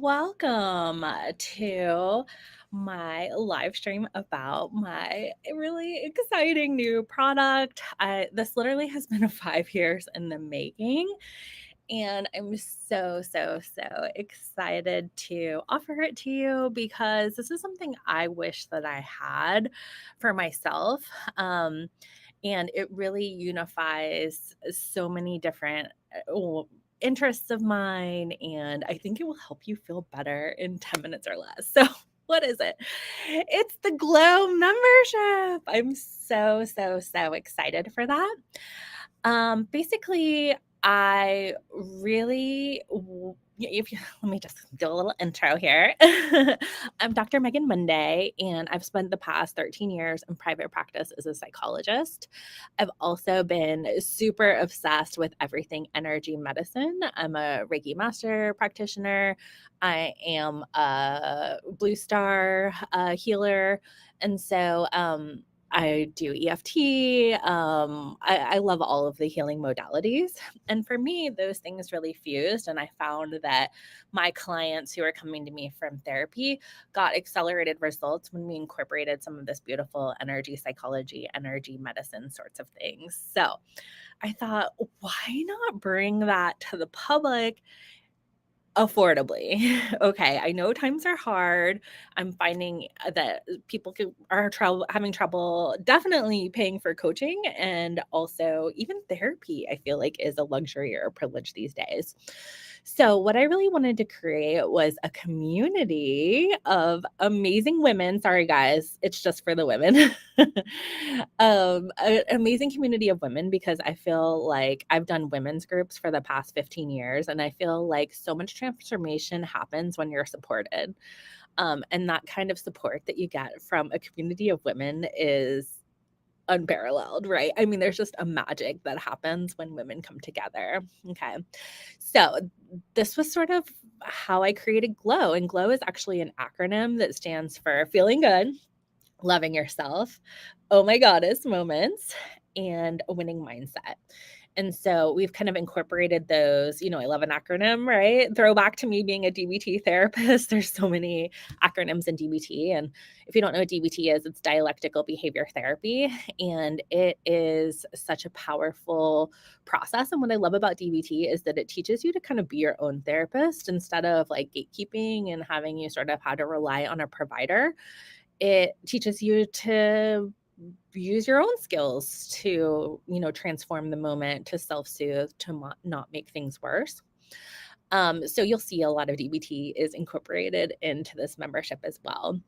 Welcome to my live stream about my really exciting new product. This literally has been 5 years in the making, and I'm so excited to offer it to you because this is something I wish that I had for myself. Um, and it really unifies so many different interests of mine, and I think it will help you feel better in 10 minutes or less. So, what is it? It's the Glow membership. I'm so excited for that. Basically, I really if you let me just do a little intro here. I'm Dr. Megan Monday, and I've spent the past 13 years in private practice as a psychologist. I've also been super obsessed with everything energy medicine. I'm a Reiki master practitioner. I am a Blue Star healer, and I do EFT. I love all of the healing modalities. And for me, those things really fused. And I found that my clients who are coming to me from therapy got accelerated results when we incorporated some of this beautiful energy psychology, energy medicine sorts of things. So I thought, why not bring that to the public affordably? Okay, I know times are hard. I'm finding that people are having trouble definitely paying for coaching, and also even therapy, I feel like is a luxury or a privilege these days. So, what I really wanted to create was a community of amazing women. Sorry, guys, it's just for the women. An amazing community of women because I feel like I've done women's groups for the past 15 years, and I feel like so much transformation happens when you're supported. And that kind of support that you get from a community of women is unparalleled, right? I mean, there's just a magic that happens when women come together. Okay. So, this was sort of how I created Glow. And Glow is actually an acronym that stands for feeling good, loving yourself, oh my goddess moments, and a winning mindset. And so we've kind of incorporated those. I love an acronym, right? Throwback to me being a DBT therapist. There's so many acronyms in DBT. And if you don't know what DBT is, it's dialectical behavior therapy. And it is such a powerful process. And what I love about DBT is that it teaches you to kind of be your own therapist instead of like gatekeeping and having you sort of how to rely on a provider. It teaches you to use your own skills to, transform the moment, to self-soothe, to not make things worse. So you'll see a lot of DBT is incorporated into this membership as well.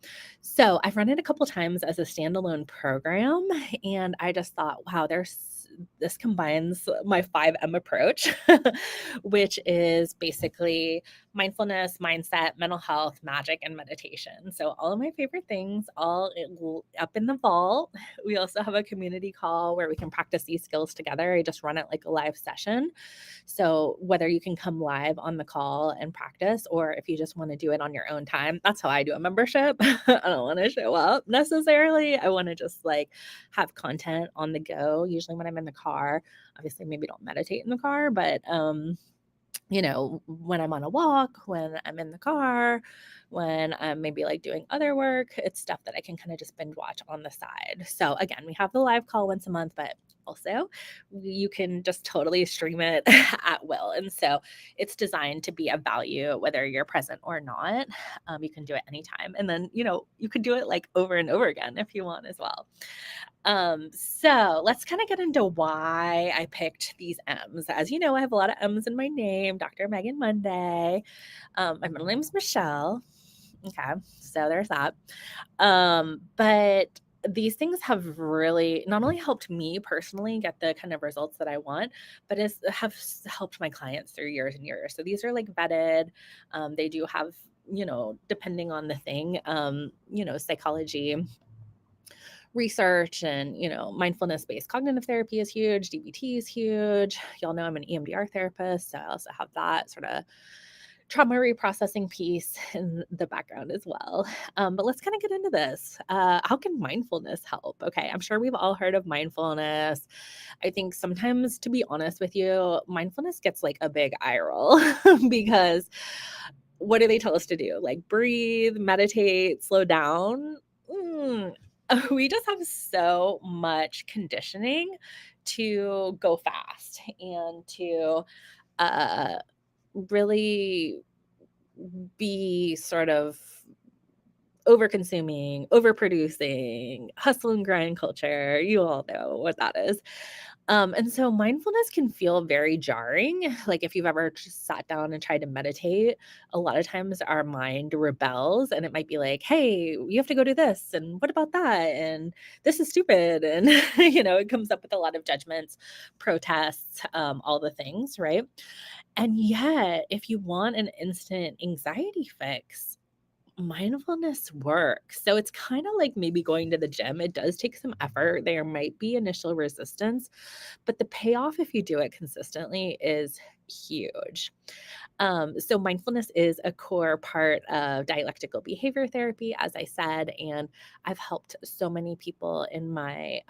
So I've run it a couple times as a standalone program, and I just thought, wow, this combines my 5M approach, which is basically mindfulness, mindset, mental health, magic, and meditation. So all of my favorite things up in the vault. We also have a community call where we can practice these skills together. I just run it like a live session. So whether you can come live on the call and practice, or if you just want to do it on your own time, that's how I do a membership. I don't want to show up necessarily. I want to just like have content on the go, usually when I'm in the car. Obviously, maybe don't meditate in the car, but when I'm on a walk, when I'm in the car, when I'm maybe like doing other work, it's stuff that I can kind of just binge watch on the side. So again, we have the live call once a month, but also you can just totally stream it at will. And so it's designed to be of value, whether you're present or not. You can do it anytime. And then, you could do it like over and over again if you want as well. So let's kind of get into why I picked these M's. As you know, I have a lot of M's in my name, Dr. Megan Monday. My middle name is Michelle. Okay, so there's that. But these things have really not only helped me personally get the kind of results that I want, but have helped my clients through years and years. So these are like vetted. They do have, depending on the thing, psychology research and mindfulness based cognitive therapy is huge, DBT is huge. Y'all know I'm an EMDR therapist, so I also have that sort of trauma reprocessing piece in the background as well. But let's kind of get into this. How can mindfulness help? Okay, I'm sure we've all heard of mindfulness. I think sometimes, to be honest with you, mindfulness gets like a big eye roll because what do they tell us to do? Like breathe, meditate, slow down? Mm, we just have so much conditioning to go fast and to uh, really be sort of over-consuming, overproducing, hustle and grind culture. You all know what that is. And so mindfulness can feel very jarring. Like if you've ever just sat down and tried to meditate, a lot of times our mind rebels and it might be like, hey, you have to go do this. And what about that? And this is stupid. And, it comes up with a lot of judgments, protests, all the things, right? And yet, if you want an instant anxiety fix, mindfulness works. So it's kind of like maybe going to the gym. It does take some effort. There might be initial resistance, but the payoff, if you do it consistently, is huge. So mindfulness is a core part of dialectical behavior therapy, as I said, and I've helped so many people in my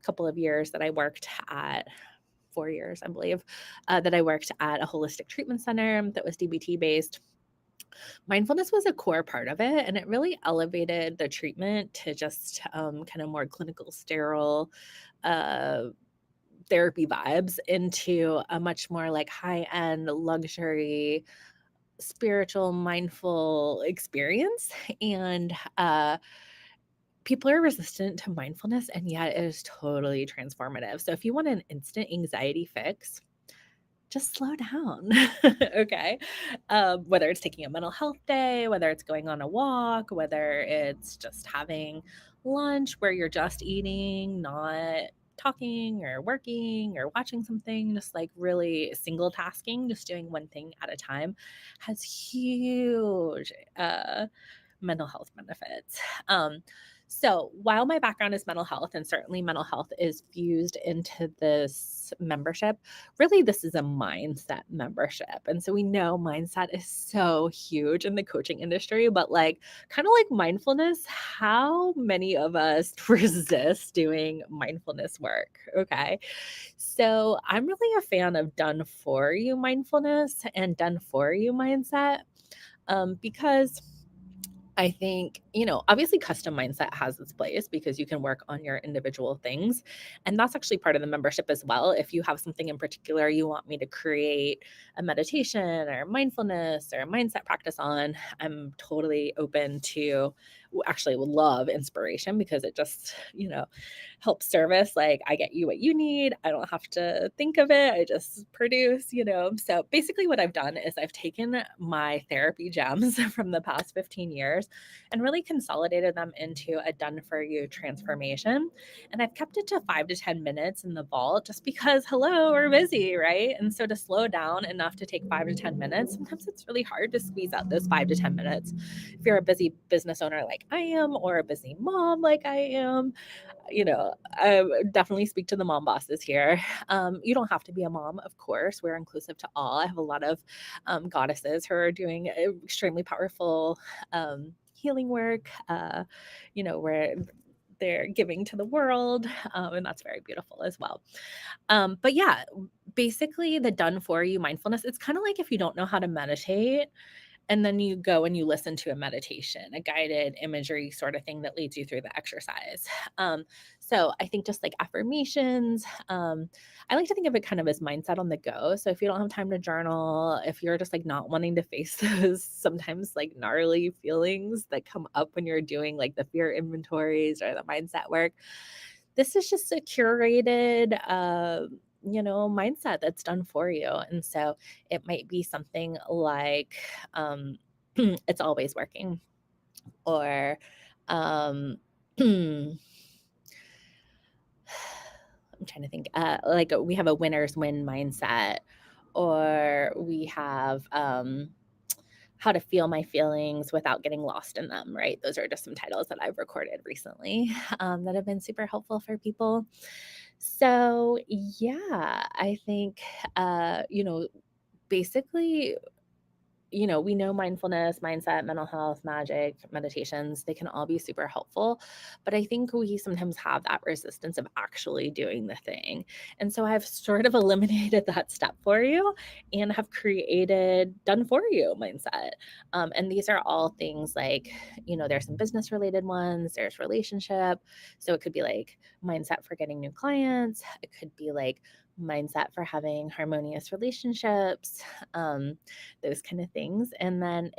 couple of years that I worked at 4 years, I believe, that I worked at a holistic treatment center that was DBT based. Mindfulness was a core part of it, and it really elevated the treatment to just kind of more clinical, sterile uh, therapy vibes into a much more like high end luxury, spiritual, mindful experience. And people are resistant to mindfulness, and yet it is totally transformative. So if you want an instant anxiety fix, just slow down. Okay. Whether it's taking a mental health day, whether it's going on a walk, whether it's just having lunch where you're just eating, not talking or working or watching something, just like really single tasking, just doing one thing at a time has huge mental health benefits. So while my background is mental health, and certainly mental health is fused into this membership, really this is a mindset membership. And so we know mindset is so huge in the coaching industry, but like kind of like mindfulness, how many of us resist doing mindfulness work? Okay. So I'm really a fan of done for you mindfulness and done for you mindset, because I think, obviously custom mindset has its place because you can work on your individual things. And that's actually part of the membership as well. If you have something in particular you want me to create a meditation or mindfulness or a mindset practice on, I'm totally open to, actually would love inspiration because it just, helps service. Like I get you what you need. I don't have to think of it. I just produce. So basically what I've done is I've taken my therapy gems from the past 15 years and really consolidated them into a done for you transformation. And I've kept it to 5 to 10 minutes in the vault just because, hello, we're busy, right? And so to slow down enough to take 5 to 10 minutes, sometimes it's really hard to squeeze out those 5 to 10 minutes. If you're a busy business owner like I am, or a busy mom like I am, I definitely speak to the mom bosses here. You don't have to be a mom, of course. We're inclusive to all. I have a lot of goddesses who are doing extremely powerful healing work, where they're giving to the world. And that's very beautiful as well. But yeah, basically, the done for you mindfulness, it's kind of like if you don't know how to meditate, and then you go and you listen to a meditation, a guided imagery sort of thing that leads you through the exercise. So I think just like affirmations, I like to think of it kind of as mindset on the go. So if you don't have time to journal, if you're just like not wanting to face those sometimes like gnarly feelings that come up when you're doing like the fear inventories or the mindset work, this is just a curated, mindset that's done for you. And so it might be something like, it's always working, or, um, I'm trying to think, like we have a winner's win mindset, or we have, how to feel my feelings without getting lost in them, right? Those are just some titles that I've recorded recently, that have been super helpful for people. So, yeah, I think, basically we know mindfulness, mindset, mental health, magic, meditations, they can all be super helpful. But I think we sometimes have that resistance of actually doing the thing. And so I've sort of eliminated that step for you and have created done for you mindset. And these are all things like, there's some business related ones, there's relationship. So it could be like mindset for getting new clients, it could be like mindset for having harmonious relationships. Those kind of things. And then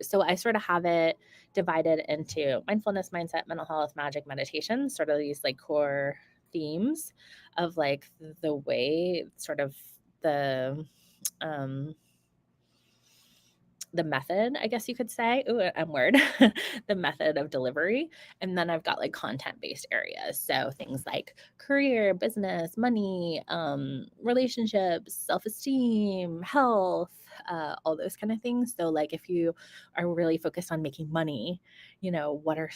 so I sort of have it divided into mindfulness, mindset, mental health, magic, meditation, sort of these like core themes of like the way, sort of the, um, the method, I guess you could say. Ooh, M word. The method of delivery. And then I've got like content-based areas. So things like career, business, money, relationships, self-esteem, health, all those kind of things. So like if you are really focused on making money, what are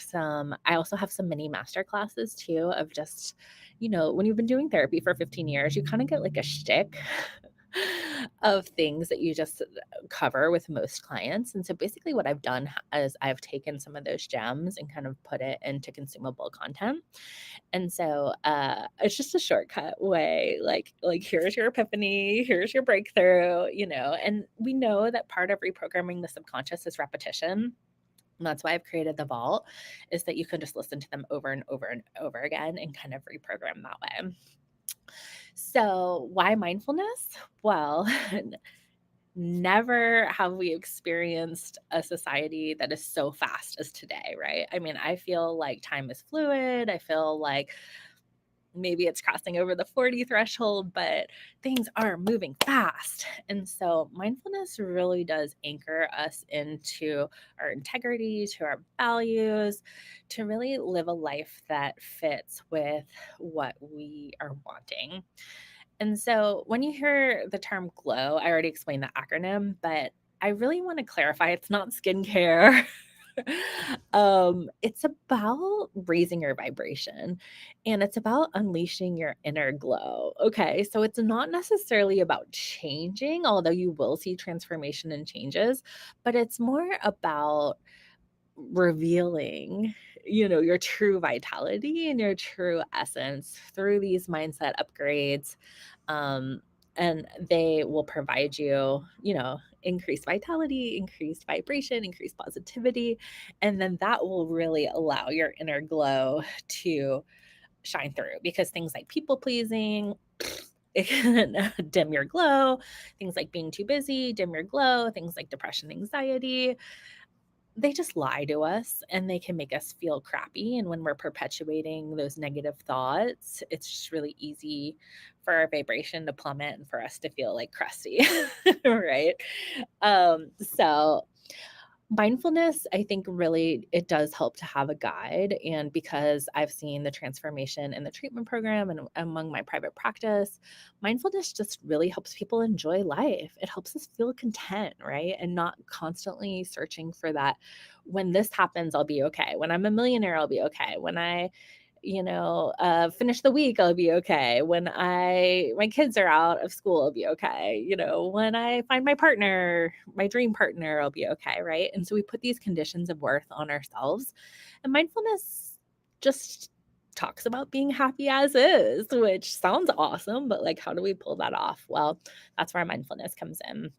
I also have some mini master classes too of just, when you've been doing therapy for 15 years, you kind of get like a shtick of things that you just cover with most clients. And so basically what I've done is I've taken some of those gems and kind of put it into consumable content. And so it's just a shortcut way, like here's your epiphany, here's your breakthrough, and we know that part of reprogramming the subconscious is repetition. And that's why I've created the vault, is that you can just listen to them over and over and over again and kind of reprogram that way. So, why mindfulness? Well, never have we experienced a society that is so fast as today, right? I mean, I feel like time is fluid. I feel like maybe it's crossing over the 40 threshold, but things are moving fast. And so mindfulness really does anchor us into our integrity, to our values, to really live a life that fits with what we are wanting. And so when you hear the term glow, I already explained the acronym, but I really want to clarify it's not skincare. It's about raising your vibration and it's about unleashing your inner glow. Okay. So it's not necessarily about changing, although you will see transformation and changes, but it's more about revealing, your true vitality and your true essence through these mindset upgrades. Um, and they will provide you, increased vitality, increased vibration, increased positivity. And then that will really allow your inner glow to shine through because things like people pleasing, it can dim your glow. Things like being too busy, dim your glow. Things like depression, anxiety, they just lie to us and they can make us feel crappy. And when we're perpetuating those negative thoughts, it's just really easy for our vibration to plummet and for us to feel like crusty, right? So mindfulness, I think really it does help to have a guide. And because I've seen the transformation in the treatment program and among my private practice, mindfulness just really helps people enjoy life. It helps us feel content, right? And not constantly searching for that. When this happens, I'll be okay. When I'm a millionaire, I'll be okay. When I finish the week, I'll be okay. When my kids are out of school, I'll be okay. When I find my partner, my dream partner, I'll be okay, right? And so we put these conditions of worth on ourselves. And mindfulness just talks about being happy as is, which sounds awesome, but like how do we pull that off? Well, that's where mindfulness comes in.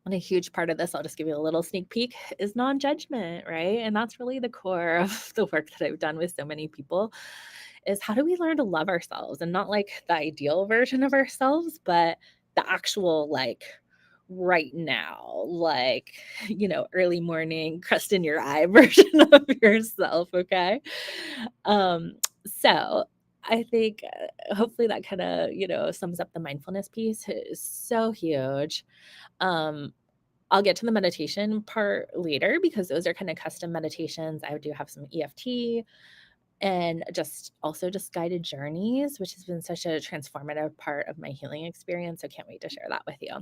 And a huge part of this, I'll just give you a little sneak peek, is non judgment, right? And that's really the core of the work that I've done with so many people is how do we learn to love ourselves and not like the ideal version of ourselves, but the actual, like, right now, like, early morning, crust in your eye version of yourself. Okay. So I think hopefully that kind of, sums up the mindfulness piece. It is so huge. Um, I'll get to the meditation part later because those are kind of custom meditations. I do have some EFT and just guided journeys, which has been such a transformative part of my healing experience. So can't wait to share that with you.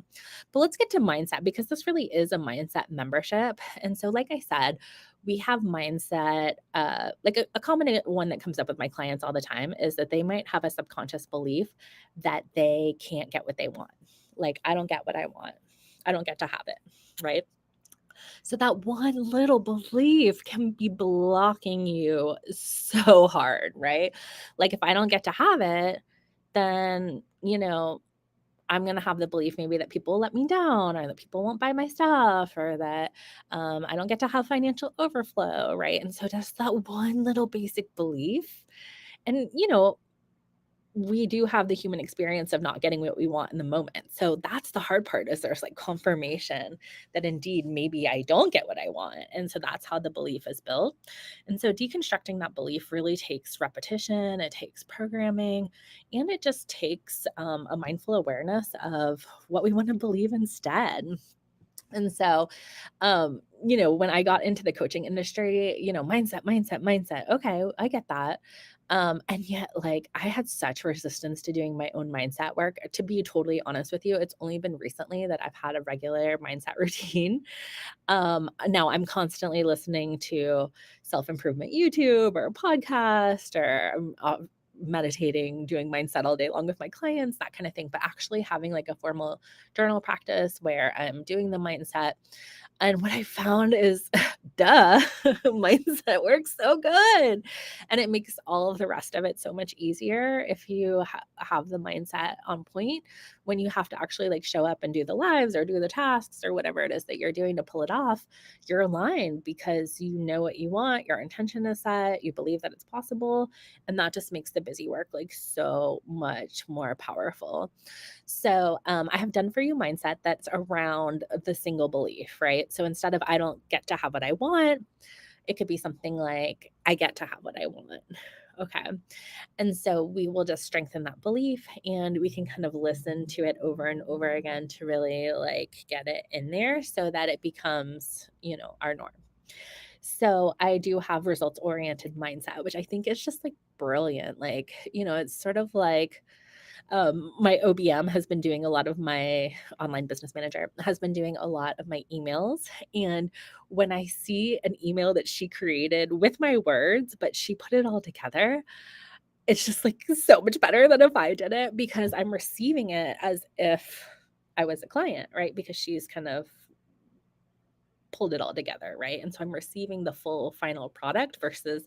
But let's get to mindset because this really is a mindset membership. And so, like I said, we have mindset, like a common one that comes up with my clients all the time is that they might have a subconscious belief that they can't get what they want. Like, I don't get what I want. I don't get to have it. Right. So that one little belief can be blocking you so hard, right? Like if I don't get to have it, then, I'm gonna have the belief maybe that people will let me down or that people won't buy my stuff or that I don't get to have financial overflow, right? And so just that one little basic belief. And, we do have the human experience of not getting what we want in the moment. So that's the hard part is there's like confirmation that indeed maybe I don't get what I want. And so that's how the belief is built. And so deconstructing that belief really takes repetition, it takes programming, and it just takes a mindful awareness of what we want to believe instead. And so, when I got into the coaching industry, mindset, mindset, mindset. Okay, I get that. And yet, like, I had such resistance to doing my own mindset work. To be totally honest with you, it's only been recently that I've had a regular mindset routine. Now I'm constantly listening to self-improvement YouTube or a podcast or meditating, doing mindset all day long with my clients, that kind of thing. But actually having like a formal journal practice where I'm doing the mindset. And what I found is, duh, mindset works so good. And it makes all of the rest of it so much easier if you have the mindset on point when you have to actually like show up and do the lives or do the tasks or whatever it is that you're doing to pull it off. You're aligned because you know what you want, your intention is set, you believe that it's possible, and that just makes the busy work like so much more powerful. So I have done for you mindset that's around the single belief, right? So instead of I don't get to have what I want, it could be something like I get to have what I want. Okay. And so we will just strengthen that belief and we can kind of listen to it over and over again to really like get it in there so that it becomes, our norm. So I do have results oriented mindset, which I think is just like brilliant. Like, it's sort of like my OBM has been doing a lot of my online business manager has been doing a lot of my emails. And when I see an email that she created with my words, but she put it all together, it's just like so much better than if I did it because I'm receiving it as if I was a client, right? Because she's kind of pulled it all together, right? And so I'm receiving the full final product versus,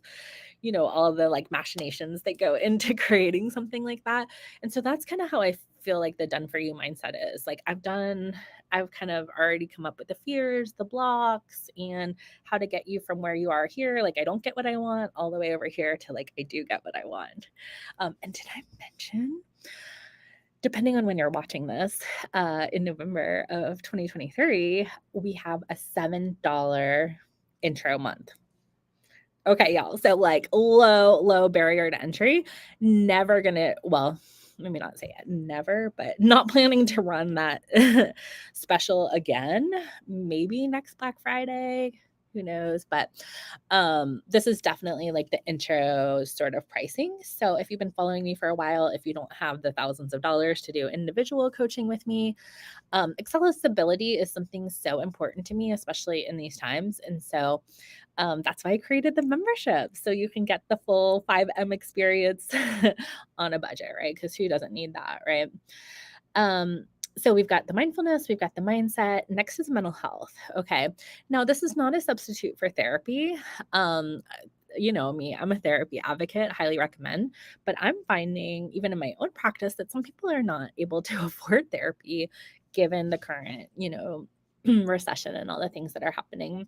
all the like machinations that go into creating something like that. And so that's kind of how I feel like the done for you mindset is. Like I've kind of already come up with the fears, the blocks, and how to get you from where you are here. Like I don't get what I want all the way over here to like I do get what I want. And did I mention depending on when you're watching this, in November of 2023, we have a $7 intro month. Okay, y'all. So like low barrier to entry. Never gonna, well, let me not say it, never, but not planning to run that special again. Maybe next Black Friday. Who knows? But this is definitely like the intro sort of pricing. So if you've been following me for a while, if you don't have the thousands of dollars to do individual coaching with me, accessibility is something so important to me, especially in these times. And so that's why I created the membership. So you can get the full 5M experience on a budget, right? Because who doesn't need that, right? So we've got the mindfulness, we've got the mindset. Next is mental health. Okay. Now, this is not a substitute for therapy. You know me, I'm a therapy advocate, highly recommend. But I'm finding, even in my own practice, that some people are not able to afford therapy given the current, recession and all the things that are happening.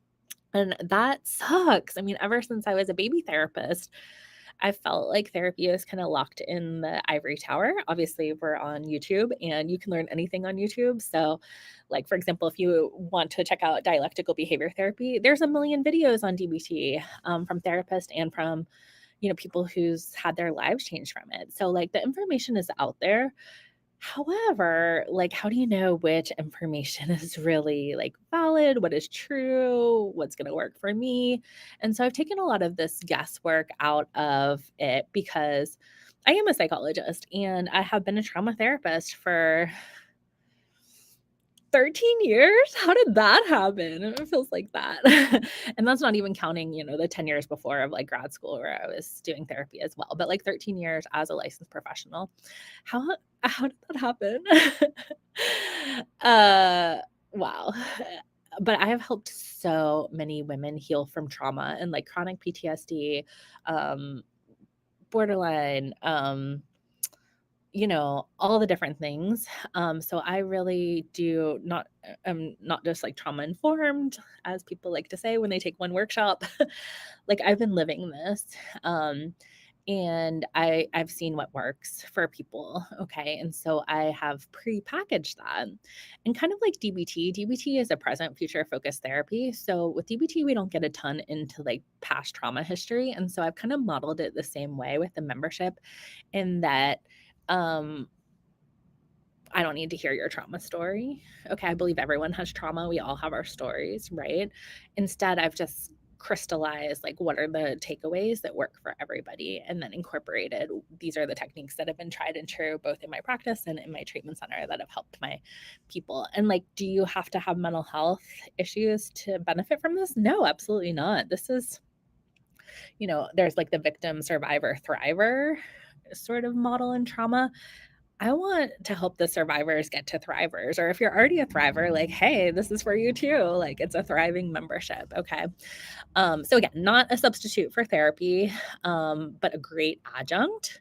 And that sucks. I mean, ever since I was a baby therapist, I felt like therapy is kind of locked in the ivory tower. Obviously, we're on YouTube and you can learn anything on YouTube. So, like, for example, if you want to check out dialectical behavior therapy, there's a million videos on DBT from therapists and from, people who's had their lives changed from it. So, like, the information is out there. However, like, how do you know which information is really like valid, what is true, what's going to work for me? And so I've taken a lot of this guesswork out of it because I am a psychologist and I have been a trauma therapist for 13 years? How did that happen? It feels like that. And that's not even counting, the 10 years before of like grad school where I was doing therapy as well, but like 13 years as a licensed professional. How how did that happen? uh wow. but I have helped so many women heal from trauma and like chronic PTSD, um, borderline, all the different things. So I really do not, not just like trauma informed, as people like to say when they take one workshop. Like I've been living this. Um, and I've seen what works for people, okay? And so I have prepackaged that. And kind of like DBT, DBT is a present future focused therapy. So with DBT, we don't get a ton into like past trauma history. And so I've kind of modeled it the same way with the membership in that um I don't need to hear your trauma story. Okay, I believe everyone has trauma. We all have our stories, right? Instead, I've just crystallized like what are the takeaways that work for everybody and then incorporated these are the techniques that have been tried and true both in my practice and in my treatment center that have helped my people. And like, do you have to have mental health issues to benefit from this? No, absolutely not. This is, there's like the victim, survivor, thriver sort of model in trauma. I want to help the survivors get to thrivers, or if you're already a thriver, like, hey, this is for you too. Like, it's a thriving membership. Okay. So again, not a substitute for therapy, but a great adjunct.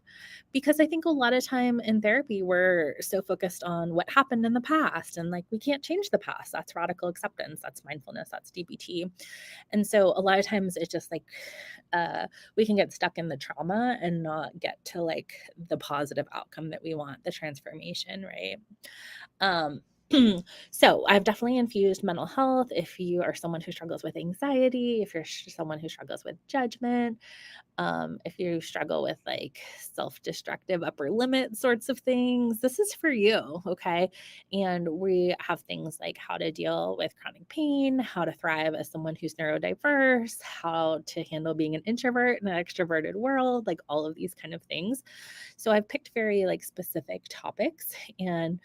Because I think a lot of time in therapy, we're so focused on what happened in the past and like we can't change the past. That's radical acceptance. That's mindfulness. That's DBT. And so a lot of times it's just like we can get stuck in the trauma and not get to like the positive outcome that we want, the transformation, right? Um, so I've definitely infused mental health. If you are someone who struggles with anxiety, if you're someone who struggles with judgment, if you struggle with like self-destructive upper limit sorts of things, this is for you. Okay. And we have things like how to deal with chronic pain, how to thrive as someone who's neurodiverse, how to handle being an introvert in an extroverted world, like all of these kind of things. So I've picked very like specific topics and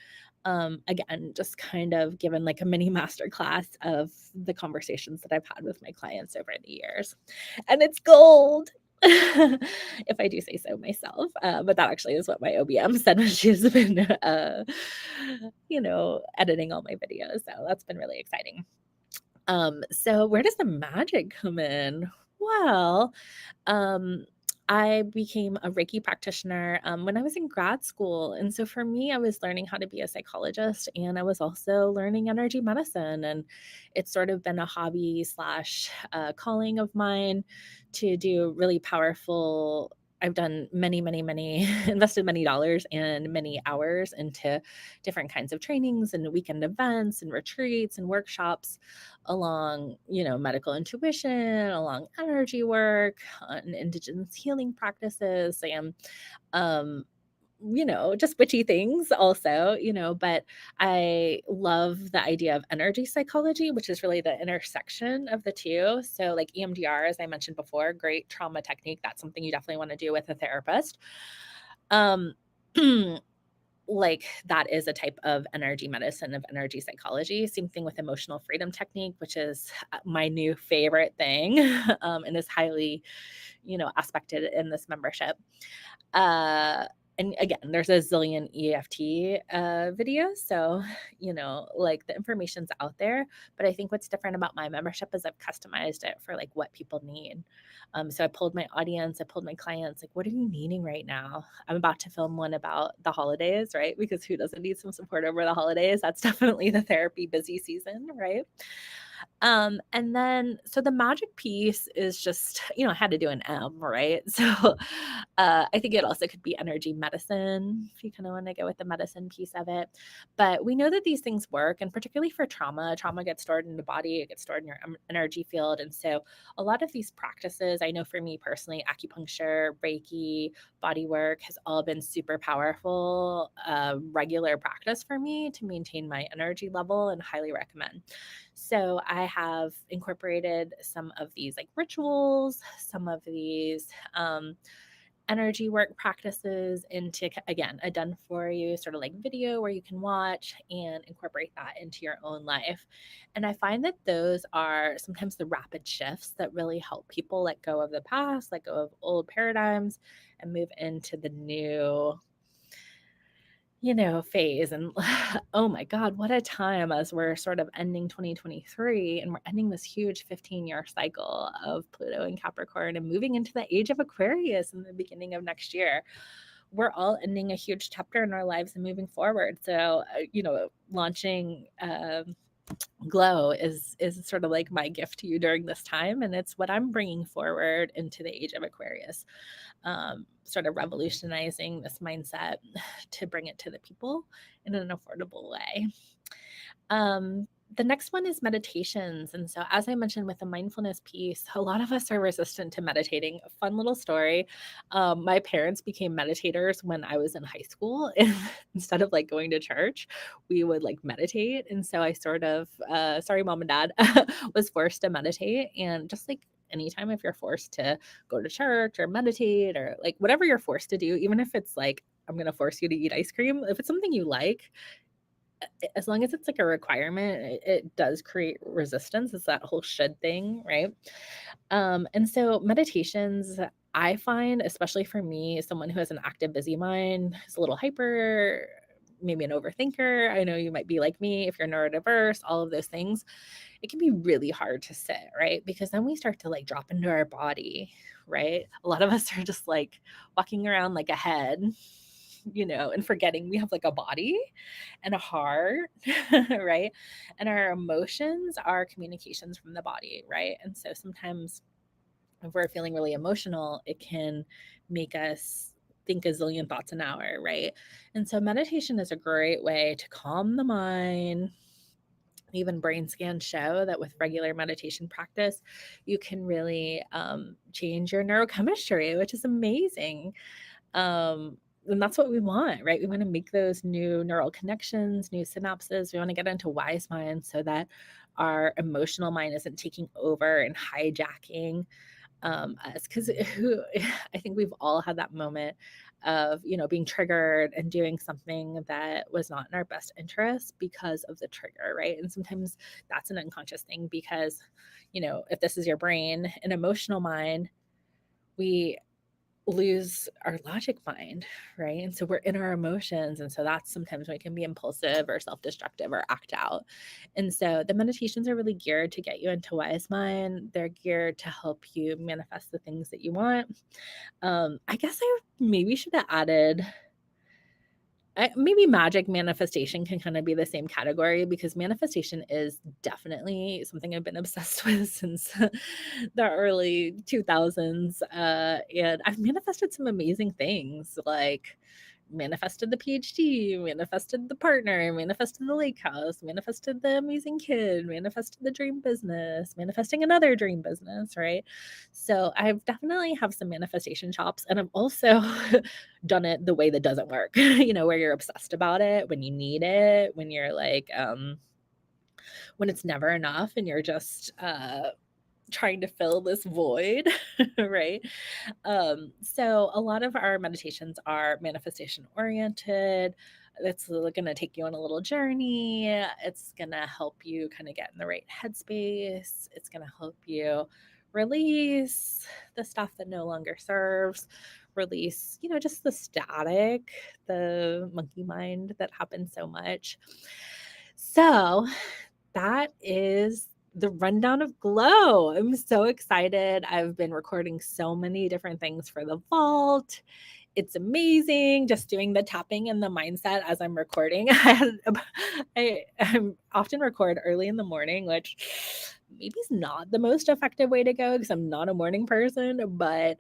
again, just kind of given like a mini masterclass of the conversations that I've had with my clients over the years. And it's gold. If I do say so myself. But that actually is what my OBM said when she's been, editing all my videos. So that's been really exciting. So where does the magic come in? Well, um, I became a Reiki practitioner when I was in grad school. And so for me, I was learning how to be a psychologist and I was also learning energy medicine. And it's sort of been a hobby slash calling of mine to do really powerful. I've done many, many, many, invested many dollars and many hours into different kinds of trainings and weekend events and retreats and workshops along, medical intuition, along energy work, on indigenous healing practices, and um, just witchy things also, but I love the idea of energy psychology, which is really the intersection of the two. So like EMDR, as I mentioned before, great trauma technique. That's something you definitely want to do with a therapist. Um, like that is a type of energy medicine, of energy psychology. Same thing with emotional freedom technique, which is my new favorite thing, and is highly, aspected in this membership. Uh, and again, there's a zillion EFT videos. So, like the information's out there. But I think what's different about my membership is I've customized it for like what people need. So I pulled my audience, I pulled my clients, like, what are you needing right now? I'm about to film one about the holidays, right? Because who doesn't need some support over the holidays? That's definitely the therapy busy season, right? And then so the magic piece is just, I had to do an M, right? So I think it also could be energy medicine if you kind of want to go with the medicine piece of it. But we know that these things work, and particularly for trauma gets stored in the body, it gets stored in your energy field. And so a lot of these practices, I know for me personally, acupuncture, Reiki, body work has all been super powerful, regular practice for me to maintain my energy level and highly recommend. So I have incorporated some of these like rituals, some of these energy work practices into, again, a done for you sort of like video where you can watch and incorporate that into your own life. And I find that those are sometimes the rapid shifts that really help people let go of the past, let go of old paradigms, and move into the new phase. And oh my God, what a time as we're sort of ending 2023 and we're ending this huge 15-year cycle of Pluto and Capricorn and moving into the age of Aquarius in the beginning of next year. We're all ending a huge chapter in our lives and moving forward. So, launching Glow is sort of like my gift to you during this time, and it's what I'm bringing forward into the age of Aquarius, sort of revolutionizing this mindset to bring it to the people in an affordable way. The next one is meditations. And so, as I mentioned with the mindfulness piece, a lot of us are resistant to meditating. A fun little story. My parents became meditators when I was in high school. And instead of like going to church, we would like meditate. And so I sort of, sorry, mom and dad, was forced to meditate. And just like anytime, if you're forced to go to church or meditate or like whatever you're forced to do, even if it's like, I'm going to force you to eat ice cream, if it's something you like, as long as it's like a requirement, it does create resistance. It's that whole should thing, right? And so meditations, I find, especially for me, someone who has an active, busy mind, is a little hyper, maybe an overthinker. I know you might be like me if you're neurodiverse, all of those things. It can be really hard to sit, right? Because then we start to like drop into our body, right? A lot of us are just like walking around like a head, and forgetting we have like a body and a heart, right? And our emotions are communications from the body, right? And so sometimes if we're feeling really emotional, it can make us think a zillion thoughts an hour, right? And so meditation is a great way to calm the mind. Even brain scans show that with regular meditation practice, you can really change your neurochemistry, which is amazing. And that's what we want, right? We want to make those new neural connections, new synapses. We want to get into wise mind so that our emotional mind isn't taking over and hijacking us. Because I think we've all had that moment of being triggered and doing something that was not in our best interest because of the trigger, right? And sometimes that's an unconscious thing because if this is your brain, an emotional mind, we lose our logic mind, right? And so we're in our emotions. And so that's sometimes when it can be impulsive or self destructive or act out. And so the meditations are really geared to get you into wise mind. They're geared to help you manifest the things that you want. I guess I maybe should have added maybe magic manifestation can kind of be the same category because manifestation is definitely something I've been obsessed with since the early 2000s. And I've manifested some amazing things like manifested the PhD, manifested the partner, manifested the lake house, manifested the amazing kid, manifested the dream business, manifesting another dream business, right? So I've definitely have some manifestation chops, and I've also done it the way that doesn't work, where you're obsessed about it, when you need it, when you're like, when it's never enough and you're just trying to fill this void, right? So a lot of our meditations are manifestation oriented. It's going to take you on a little journey. It's going to help you kind of get in the right headspace. It's going to help you release the stuff that no longer serves, release, just the static, the monkey mind that happens so much. So that is the rundown of Glow. I'm so excited. I've been recording so many different things for the vault. It's amazing just doing the tapping and the mindset as I'm recording. I often record early in the morning, which maybe is not the most effective way to go because I'm not a morning person, but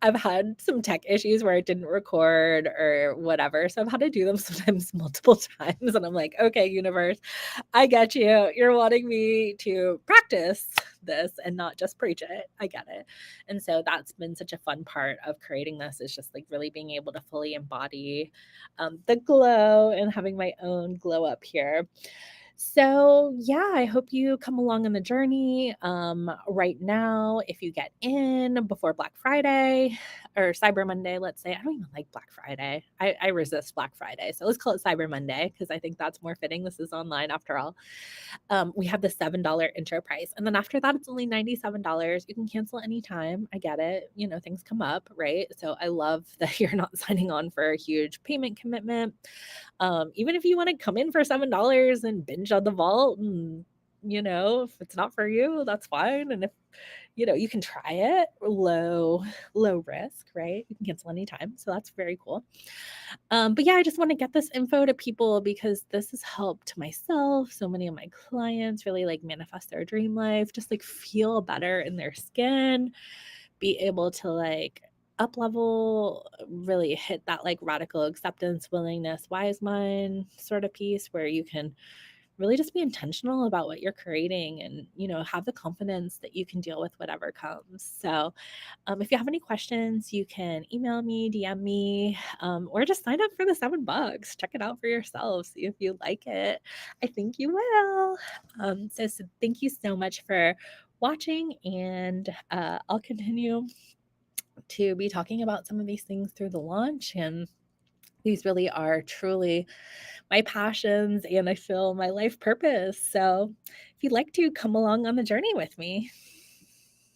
I've had some tech issues where it didn't record or whatever. So I've had to do them sometimes multiple times. And I'm like, okay, universe, I get you. You're wanting me to practice this and not just preach it. I get it. And so that's been such a fun part of creating this is just like really being able to fully embody the glow and having my own glow up here. So, yeah, I hope you come along on the journey. Right now, if you get in before Black Friday, or Cyber Monday, let's say. I don't even like Black Friday. I resist Black Friday. So let's call it Cyber Monday because I think that's more fitting. This is online after all. We have the $7 intro price. And then after that, it's only $97. You can cancel anytime. I get it. You know, things come up, right? So I love that you're not signing on for a huge payment commitment. Even if you want to come in for $7 and binge on the vault and if it's not for you, that's fine. And if you can try it low risk, right? You can cancel anytime. So that's very cool. But yeah, I just want to get this info to people because this has helped myself, so many of my clients really like manifest their dream life, just like feel better in their skin, be able to like up level, really hit that like radical acceptance, willingness, wise mind sort of piece where you can really just be intentional about what you're creating and have the confidence that you can deal with whatever comes. So if you have any questions, you can email me, DM me, or just sign up for the $7. Check it out for yourself. See if you like it. I think you will. So thank you so much for watching, and I'll continue to be talking about some of these things through the launch. And these really are truly my passions, and I feel my life purpose. So if you'd like to come along on the journey with me.